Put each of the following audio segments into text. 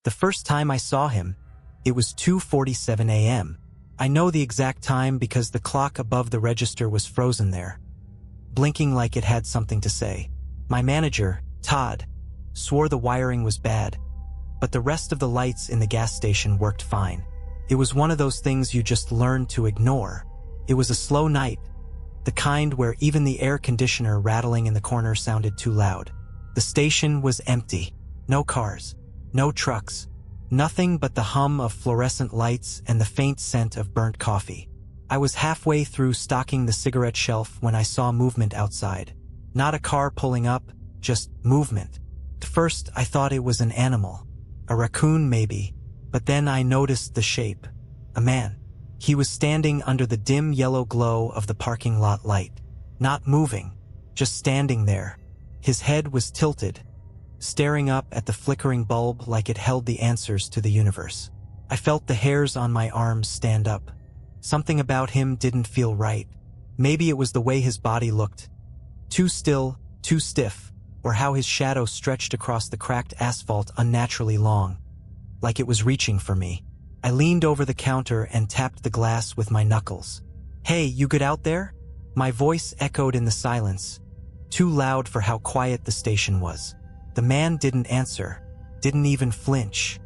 The first time I saw him, it was 2:47 a.m. I know the exact time because the clock above the register was frozen there, blinking like it had something to say. My manager, Todd, swore the wiring was bad, but the rest of the lights in the gas station worked fine. It was one of those things you just learn to ignore. It was a slow night, the kind where even the air conditioner rattling in the corner sounded too loud. The station was empty. No cars, no trucks, nothing but the hum of fluorescent lights and the faint scent of burnt coffee. I was halfway through stocking the cigarette shelf when I saw movement outside. Not a car pulling up, just movement. At first, I thought it was an animal, a raccoon maybe, but then I noticed the shape. A man. He was standing under the dim yellow glow of the parking lot light. Not moving, just standing there. His head was tilted, staring up at the flickering bulb like it held the answers to the universe. I felt the hairs on my arms stand up. Something about him didn't feel right. Maybe it was the way his body looked. Too still, too stiff, or how his shadow stretched across the cracked asphalt unnaturally long, like it was reaching for me. I leaned over the counter and tapped the glass with my knuckles. "Hey, you good out there?" My voice echoed in the silence, too loud for how quiet the station was. The man didn't answer, didn't even flinch.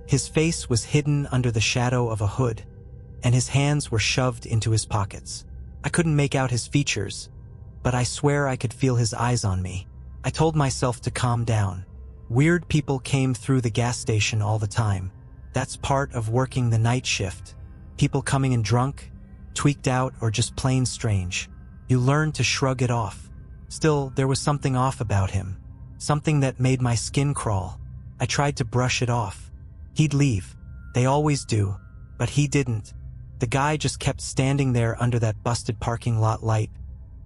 His face was hidden under the shadow of a hood, and his hands were shoved into his pockets. I couldn't make out his features, but I swear I could feel his eyes on me. I told myself to calm down. Weird people came through the gas station all the time. That's part of working the night shift. People coming in drunk, tweaked out, or just plain strange. You learn to shrug it off. Still, there was something off about him. Something that made my skin crawl. I tried to brush it off. He'd leave. They always do. But he didn't. The guy just kept standing there under that busted parking lot light,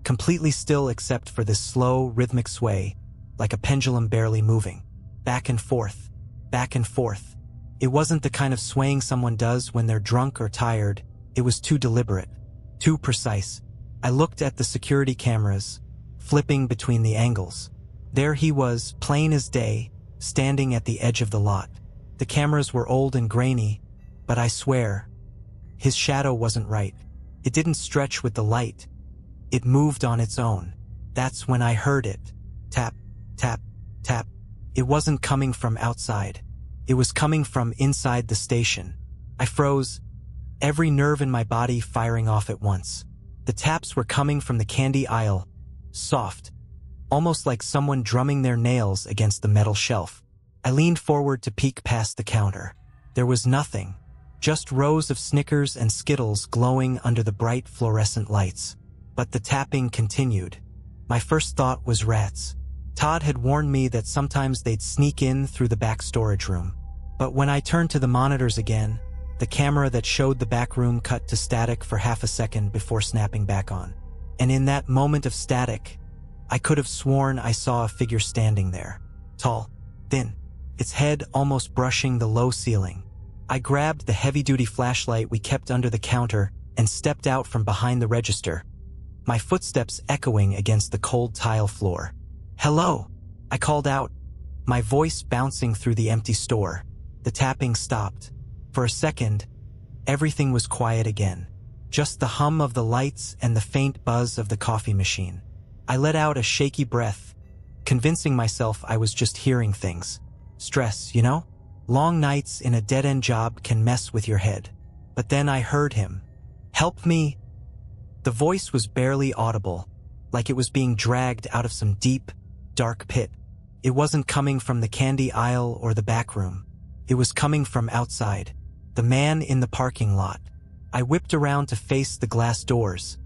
completely still except for this slow, rhythmic sway, like a pendulum barely moving. Back and forth. Back and forth. It wasn't the kind of swaying someone does when they're drunk or tired. It was too deliberate. Too precise. I looked at the security cameras, flipping between the angles. There he was, plain as day, standing at the edge of the lot. The cameras were old and grainy, but I swear, his shadow wasn't right. It didn't stretch with the light. It moved on its own. That's when I heard it. Tap, tap, tap. It wasn't coming from outside. It was coming from inside the station. I froze, every nerve in my body firing off at once. The taps were coming from the candy aisle, soft, almost like someone drumming their nails against the metal shelf. I leaned forward to peek past the counter. There was nothing, just rows of Snickers and Skittles glowing under the bright fluorescent lights. But the tapping continued. My first thought was rats. Todd had warned me that sometimes they'd sneak in through the back storage room. But when I turned to the monitors again, the camera that showed the back room cut to static for half a second before snapping back on. And in that moment of static, I could have sworn I saw a figure standing there. Tall, thin, its head almost brushing the low ceiling. I grabbed the heavy-duty flashlight we kept under the counter and stepped out from behind the register, my footsteps echoing against the cold tile floor. "Hello," I called out, my voice bouncing through the empty store. The tapping stopped. For a second, everything was quiet again. Just the hum of the lights and the faint buzz of the coffee machine. I let out a shaky breath, convincing myself I was just hearing things. Stress, you know? Long nights in a dead-end job can mess with your head. But then I heard him. "Help me." The voice was barely audible, like it was being dragged out of some deep, dark pit. It wasn't coming from the candy aisle or the back room. It was coming from outside. The man in the parking lot. I whipped around to face the glass doors,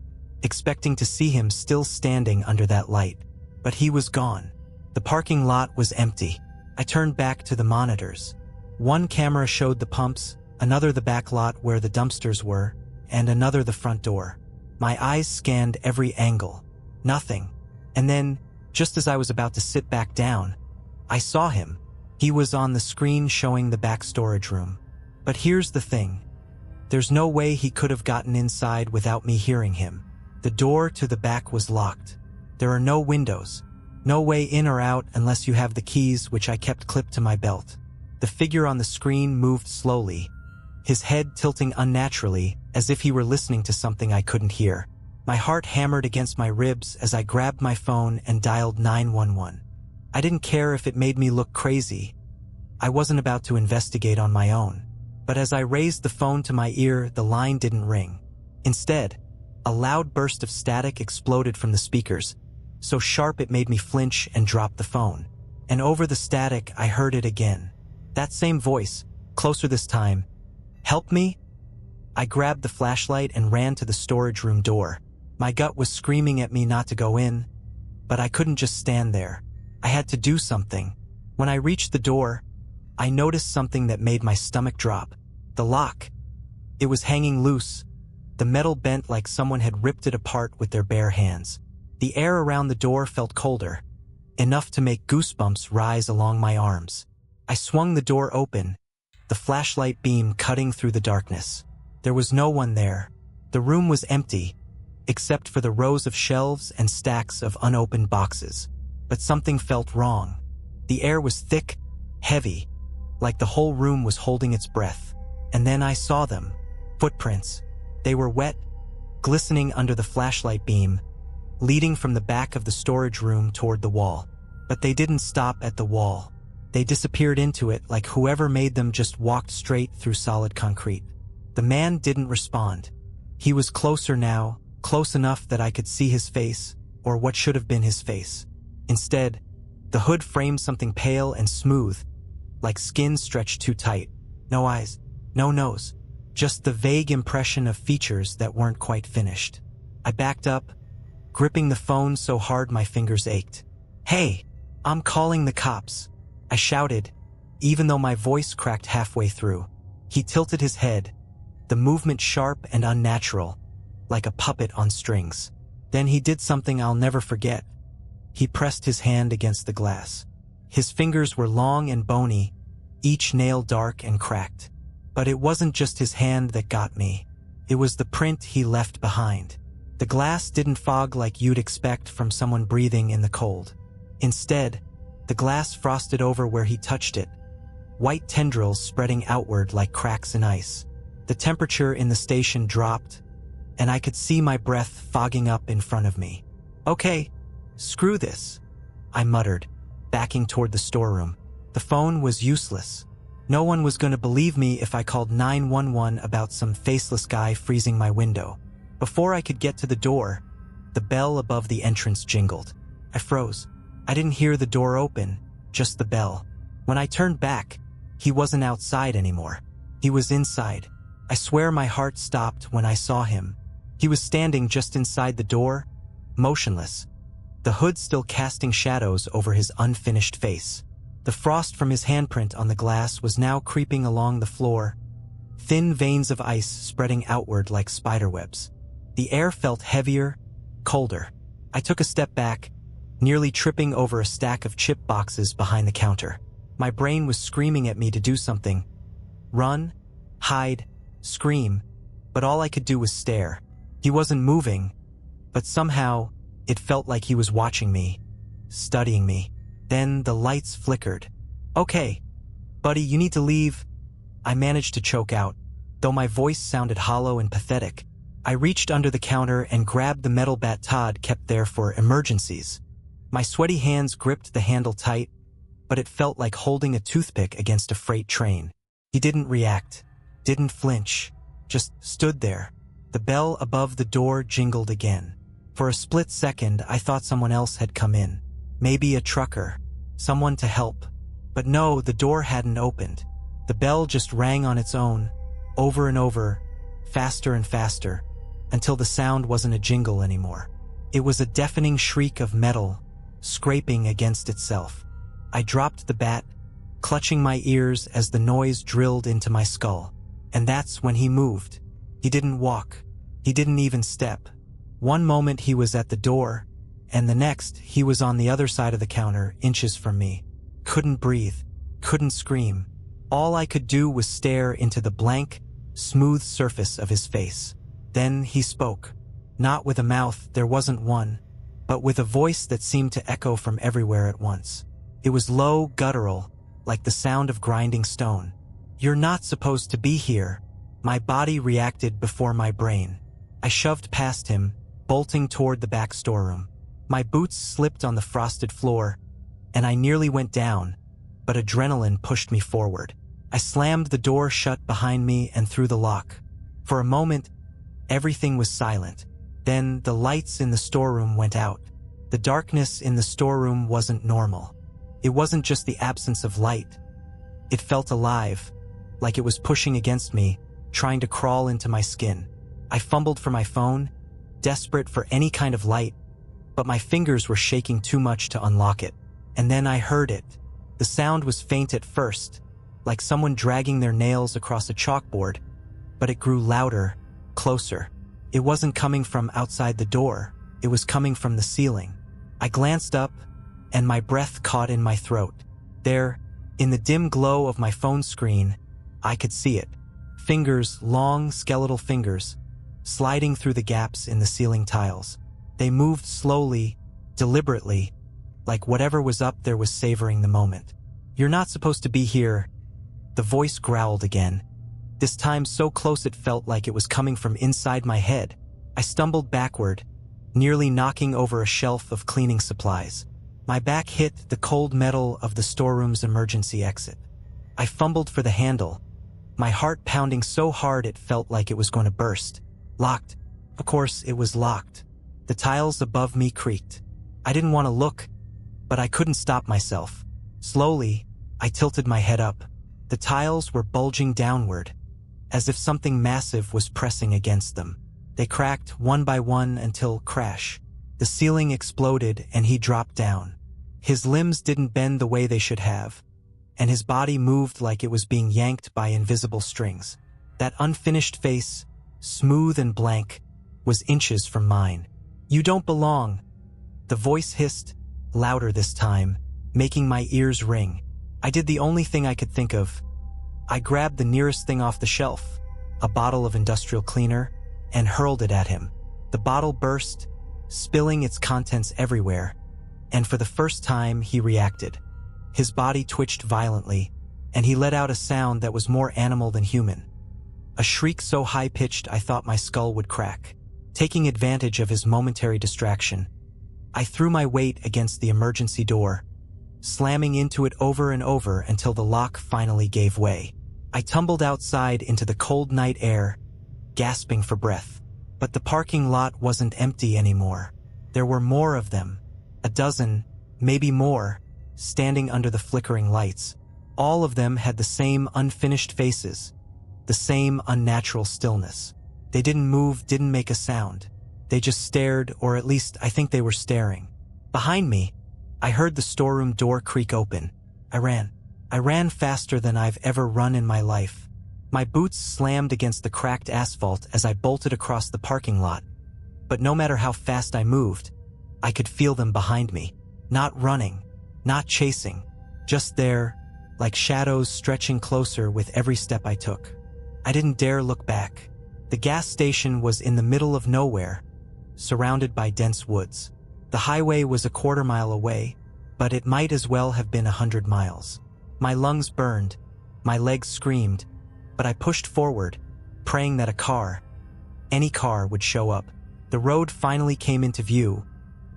expecting to see him still standing under that light. But he was gone. The parking lot was empty. I turned back to the monitors. One camera showed the pumps, another the back lot where the dumpsters were, and another the front door. My eyes scanned every angle. Nothing. And then, just as I was about to sit back down, I saw him. He was on the screen showing the back storage room. But here's the thing. There's no way he could have gotten inside without me hearing him. The door to the back was locked. There are no windows. No way in or out unless you have the keys, which I kept clipped to my belt. The figure on the screen moved slowly, his head tilting unnaturally as if he were listening to something I couldn't hear. My heart hammered against my ribs as I grabbed my phone and dialed 911. I didn't care if it made me look crazy. I wasn't about to investigate on my own. But as I raised the phone to my ear, the line didn't ring. Instead, a loud burst of static exploded from the speakers, so sharp it made me flinch and drop the phone. And over the static, I heard it again. That same voice, closer this time. "Help me?" I grabbed the flashlight and ran to the storage room door. My gut was screaming at me not to go in, but I couldn't just stand there. I had to do something. When I reached the door, I noticed something that made my stomach drop. The lock. It was hanging loose, the metal bent like someone had ripped it apart with their bare hands. The air around the door felt colder, enough to make goosebumps rise along my arms. I swung the door open, the flashlight beam cutting through the darkness. There was no one there. The room was empty, except for the rows of shelves and stacks of unopened boxes. But something felt wrong. The air was thick, heavy, like the whole room was holding its breath. And then I saw them. Footprints. They were wet, glistening under the flashlight beam, leading from the back of the storage room toward the wall. But they didn't stop at the wall. They disappeared into it like whoever made them just walked straight through solid concrete. The man didn't respond. He was closer now, close enough that I could see his face, or what should have been his face. Instead, the hood framed something pale and smooth, like skin stretched too tight. No eyes, no nose, just the vague impression of features that weren't quite finished. I backed up, gripping the phone so hard my fingers ached. "Hey, I'm calling the cops," I shouted, even though my voice cracked halfway through. He tilted his head, the movement sharp and unnatural, like a puppet on strings. Then he did something I'll never forget. He pressed his hand against the glass. His fingers were long and bony, each nail dark and cracked. But it wasn't just his hand that got me. It was the print he left behind. The glass didn't fog like you'd expect from someone breathing in the cold. Instead, the glass frosted over where he touched it, white tendrils spreading outward like cracks in ice. The temperature in the station dropped, and I could see my breath fogging up in front of me. "Okay, screw this," I muttered, backing toward the storeroom. The phone was useless. No one was going to believe me if I called 911 about some faceless guy freezing my window. Before I could get to the door, the bell above the entrance jingled. I froze. I didn't hear the door open, just the bell. When I turned back, he wasn't outside anymore. He was inside. I swear my heart stopped when I saw him. He was standing just inside the door, motionless, the hood still casting shadows over his unfinished face. The frost from his handprint on the glass was now creeping along the floor, thin veins of ice spreading outward like spiderwebs. The air felt heavier, colder. I took a step back, nearly tripping over a stack of chip boxes behind the counter. My brain was screaming at me to do something. Run, hide, scream, but all I could do was stare. He wasn't moving, but somehow it felt like he was watching me, studying me. Then the lights flickered. "Okay, buddy, you need to leave," I managed to choke out, though my voice sounded hollow and pathetic. I reached under the counter and grabbed the metal bat Todd kept there for emergencies. My sweaty hands gripped the handle tight, but it felt like holding a toothpick against a freight train. He didn't react, didn't flinch, just stood there. The bell above the door jingled again. For a split second, I thought someone else had come in. Maybe a trucker, someone to help. But no, the door hadn't opened. The bell just rang on its own, over and over, faster and faster, until the sound wasn't a jingle anymore. It was a deafening shriek of metal, scraping against itself. I dropped the bat, clutching my ears as the noise drilled into my skull. And that's when he moved. He didn't walk. He didn't even step. One moment he was at the door, and the next, he was on the other side of the counter, inches from me. Couldn't breathe, couldn't scream. All I could do was stare into the blank, smooth surface of his face. Then he spoke. Not with a mouth, there wasn't one, but with a voice that seemed to echo from everywhere at once. It was low, guttural, like the sound of grinding stone. "You're not supposed to be here." My body reacted before my brain. I shoved past him, bolting toward the back storeroom. My boots slipped on the frosted floor, and I nearly went down, but adrenaline pushed me forward. I slammed the door shut behind me and threw the lock. For a moment, everything was silent. Then the lights in the storeroom went out. The darkness in the storeroom wasn't normal. It wasn't just the absence of light. It felt alive, like it was pushing against me, trying to crawl into my skin. I fumbled for my phone, desperate for any kind of light, but my fingers were shaking too much to unlock it. And then I heard it. The sound was faint at first, like someone dragging their nails across a chalkboard, but it grew louder, closer. It wasn't coming from outside the door, it was coming from the ceiling. I glanced up, and my breath caught in my throat. There, in the dim glow of my phone screen, I could see it. Fingers, long, skeletal fingers, sliding through the gaps in the ceiling tiles. They moved slowly, deliberately, like whatever was up there was savoring the moment. "You're not supposed to be here." The voice growled again, this time so close it felt like it was coming from inside my head. I stumbled backward, nearly knocking over a shelf of cleaning supplies. My back hit the cold metal of the storeroom's emergency exit. I fumbled for the handle, my heart pounding so hard it felt like it was going to burst. Locked. Of course, it was locked. The tiles above me creaked. I didn't want to look, but I couldn't stop myself. Slowly, I tilted my head up. The tiles were bulging downward, as if something massive was pressing against them. They cracked one by one until crash. The ceiling exploded and he dropped down. His limbs didn't bend the way they should have, and his body moved like it was being yanked by invisible strings. That unfinished face, smooth and blank, was inches from mine. "You don't belong." The voice hissed, louder this time, making my ears ring. I did the only thing I could think of. I grabbed the nearest thing off the shelf, a bottle of industrial cleaner, and hurled it at him. The bottle burst, spilling its contents everywhere, and for the first time he reacted. His body twitched violently, and he let out a sound that was more animal than human. A shriek so high-pitched I thought my skull would crack. Taking advantage of his momentary distraction, I threw my weight against the emergency door, slamming into it over and over until the lock finally gave way. I tumbled outside into the cold night air, gasping for breath. But the parking lot wasn't empty anymore. There were more of them, a dozen, maybe more, standing under the flickering lights. All of them had the same unfinished faces, the same unnatural stillness. They didn't move, didn't make a sound. They just stared, or at least I think they were staring. Behind me, I heard the storeroom door creak open. I ran faster than I've ever run in my life. My boots slammed against the cracked asphalt as I bolted across the parking lot. But no matter how fast I moved, I could feel them behind me. Not running, not chasing, just there, like shadows stretching closer with every step I took. I didn't dare look back. The gas station was in the middle of nowhere, surrounded by dense woods. The highway was a quarter-mile away, but it might as well have been 100 miles. My lungs burned, my legs screamed, but I pushed forward, praying that a car, any car, would show up. The road finally came into view,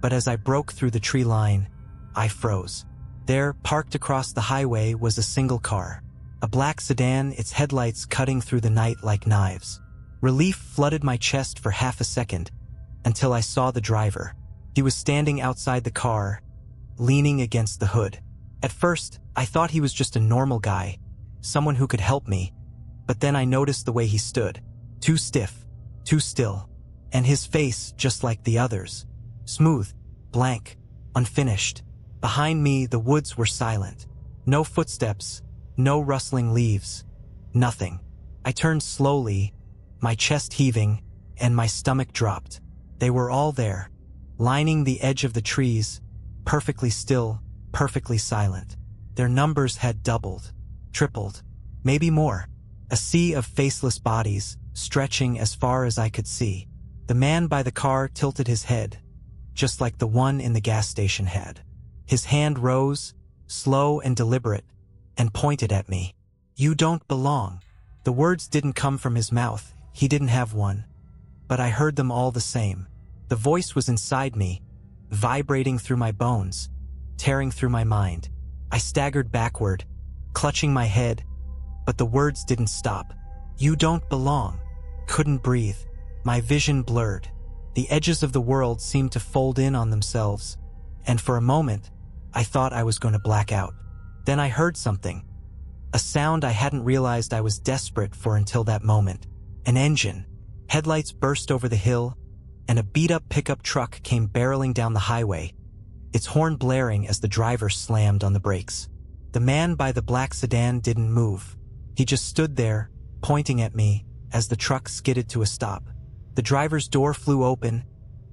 but as I broke through the tree line, I froze. There, parked across the highway, was a single car. A black sedan, its headlights cutting through the night like knives. Relief flooded my chest for half a second, until I saw the driver. He was standing outside the car, leaning against the hood. At first, I thought he was just a normal guy, someone who could help me, but then I noticed the way he stood. Too stiff, too still, and his face just like the others. Smooth, blank, unfinished. Behind me, the woods were silent. No footsteps, no rustling leaves, nothing. I turned slowly, my chest heaving, and my stomach dropped. They were all there, lining the edge of the trees, perfectly still, perfectly silent. Their numbers had doubled, tripled, maybe more. A sea of faceless bodies, stretching as far as I could see. The man by the car tilted his head, just like the one in the gas station had. His hand rose, slow and deliberate, and pointed at me. "You don't belong." The words didn't come from his mouth, he didn't have one. But I heard them all the same. The voice was inside me, vibrating through my bones, tearing through my mind. I staggered backward, clutching my head, but the words didn't stop. "You don't belong." Couldn't breathe. My vision blurred. The edges of the world seemed to fold in on themselves, and for a moment, I thought I was going to black out. Then I heard something. A sound I hadn't realized I was desperate for until that moment. An engine. Headlights burst over the hill, and a beat-up pickup truck came barreling down the highway, its horn blaring as the driver slammed on the brakes. The man by the black sedan didn't move. He just stood there, pointing at me as the truck skidded to a stop. The driver's door flew open,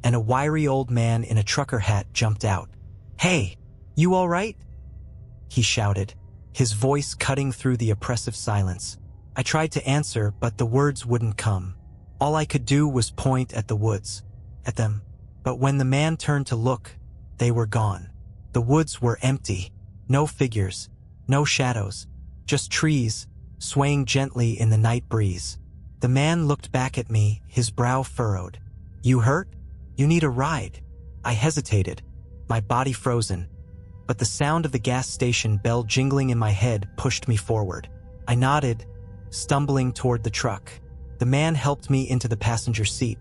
and a wiry old man in a trucker hat jumped out. "Hey, you all right?" he shouted, his voice cutting through the oppressive silence. I tried to answer, but the words wouldn't come. All I could do was point at the woods, at them. But when the man turned to look, they were gone. The woods were empty. No figures, no shadows, just trees, swaying gently in the night breeze. The man looked back at me, his brow furrowed. "You hurt? You need a ride." I hesitated, my body frozen, but the sound of the gas station bell jingling in my head pushed me forward. I nodded, stumbling toward the truck. The man helped me into the passenger seat,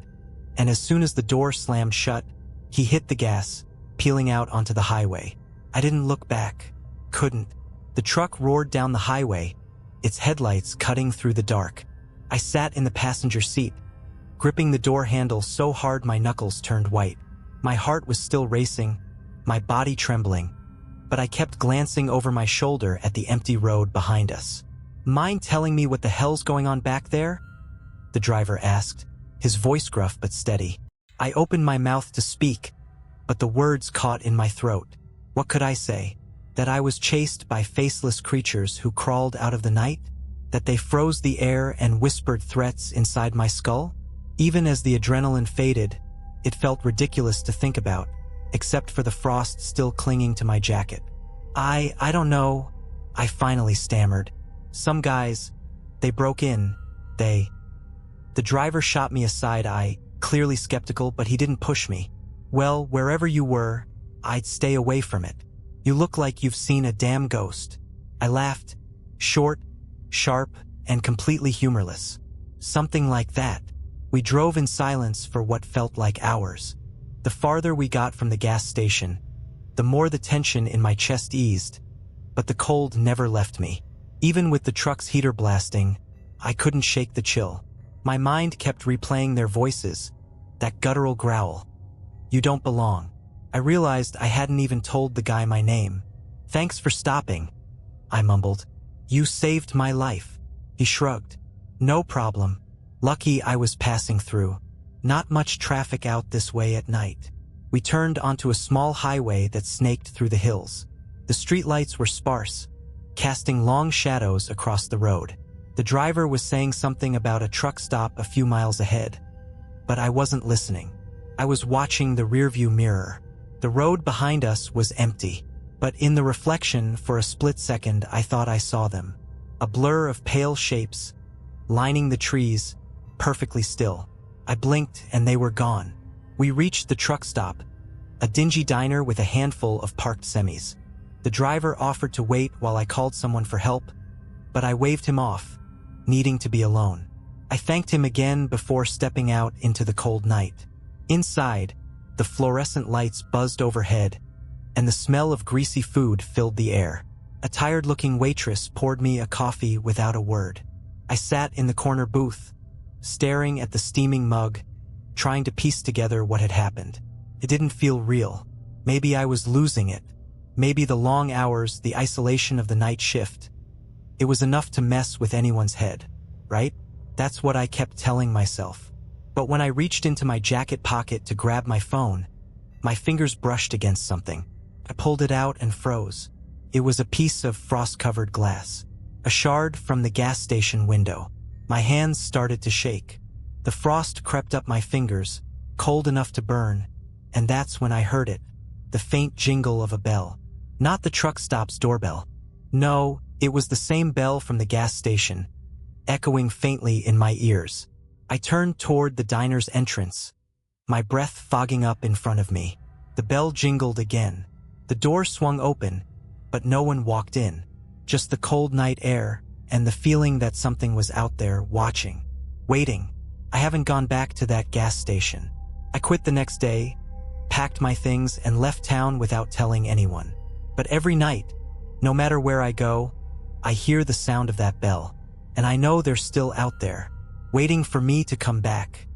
and as soon as the door slammed shut, he hit the gas, peeling out onto the highway. I didn't look back. Couldn't. The truck roared down the highway, its headlights cutting through the dark. I sat in the passenger seat, gripping the door handle so hard my knuckles turned white. My heart was still racing, my body trembling, but I kept glancing over my shoulder at the empty road behind us. "Mind telling me what the hell's going on back there?" the driver asked, his voice gruff but steady. I opened my mouth to speak, but the words caught in my throat. What could I say? That I was chased by faceless creatures who crawled out of the night? That they froze the air and whispered threats inside my skull? Even as the adrenaline faded, it felt ridiculous to think about, except for the frost still clinging to my jacket. I don't know, I finally stammered. "Some guys, they broke in, The driver shot me a side eye, clearly skeptical, but he didn't push me. "Well, wherever you were, I'd stay away from it. You look like you've seen a damn ghost." I laughed, short, sharp, and completely humorless. Something like that. We drove in silence for what felt like hours. The farther we got from the gas station, the more the tension in my chest eased, but the cold never left me. Even with the truck's heater blasting, I couldn't shake the chill. My mind kept replaying their voices, that guttural growl. "You don't belong." I realized I hadn't even told the guy my name. "Thanks for stopping," I mumbled. "You saved my life." He shrugged. "No problem. Lucky I was passing through. Not much traffic out this way at night." We turned onto a small highway that snaked through the hills. The streetlights were sparse, casting long shadows across the road. The driver was saying something about a truck stop a few miles ahead, but I wasn't listening. I was watching the rearview mirror. The road behind us was empty, but in the reflection, for a split second, I thought I saw them. A blur of pale shapes, lining the trees, perfectly still. I blinked and they were gone. We reached the truck stop, a dingy diner with a handful of parked semis. The driver offered to wait while I called someone for help, but I waved him off, needing to be alone. I thanked him again before stepping out into the cold night. Inside, the fluorescent lights buzzed overhead, and the smell of greasy food filled the air. A tired-looking waitress poured me a coffee without a word. I sat in the corner booth, staring at the steaming mug, trying to piece together what had happened. It didn't feel real. Maybe I was losing it. Maybe the long hours, the isolation of the night shift. It was enough to mess with anyone's head, right? That's what I kept telling myself. But when I reached into my jacket pocket to grab my phone, my fingers brushed against something. I pulled it out and froze. It was a piece of frost-covered glass, a shard from the gas station window. My hands started to shake. The frost crept up my fingers, cold enough to burn, and that's when I heard it, the faint jingle of a bell. Not the truck stop's doorbell, No, it was the same bell from the gas station, echoing faintly in my ears. I turned toward the diner's entrance, my breath fogging up in front of me. The bell jingled again. The door swung open, but no one walked in. Just the cold night air and the feeling that something was out there watching, waiting. I haven't gone back to that gas station. I quit the next day, packed my things, and left town without telling anyone. But every night, no matter where I go, I hear the sound of that bell, and I know they're still out there, waiting for me to come back.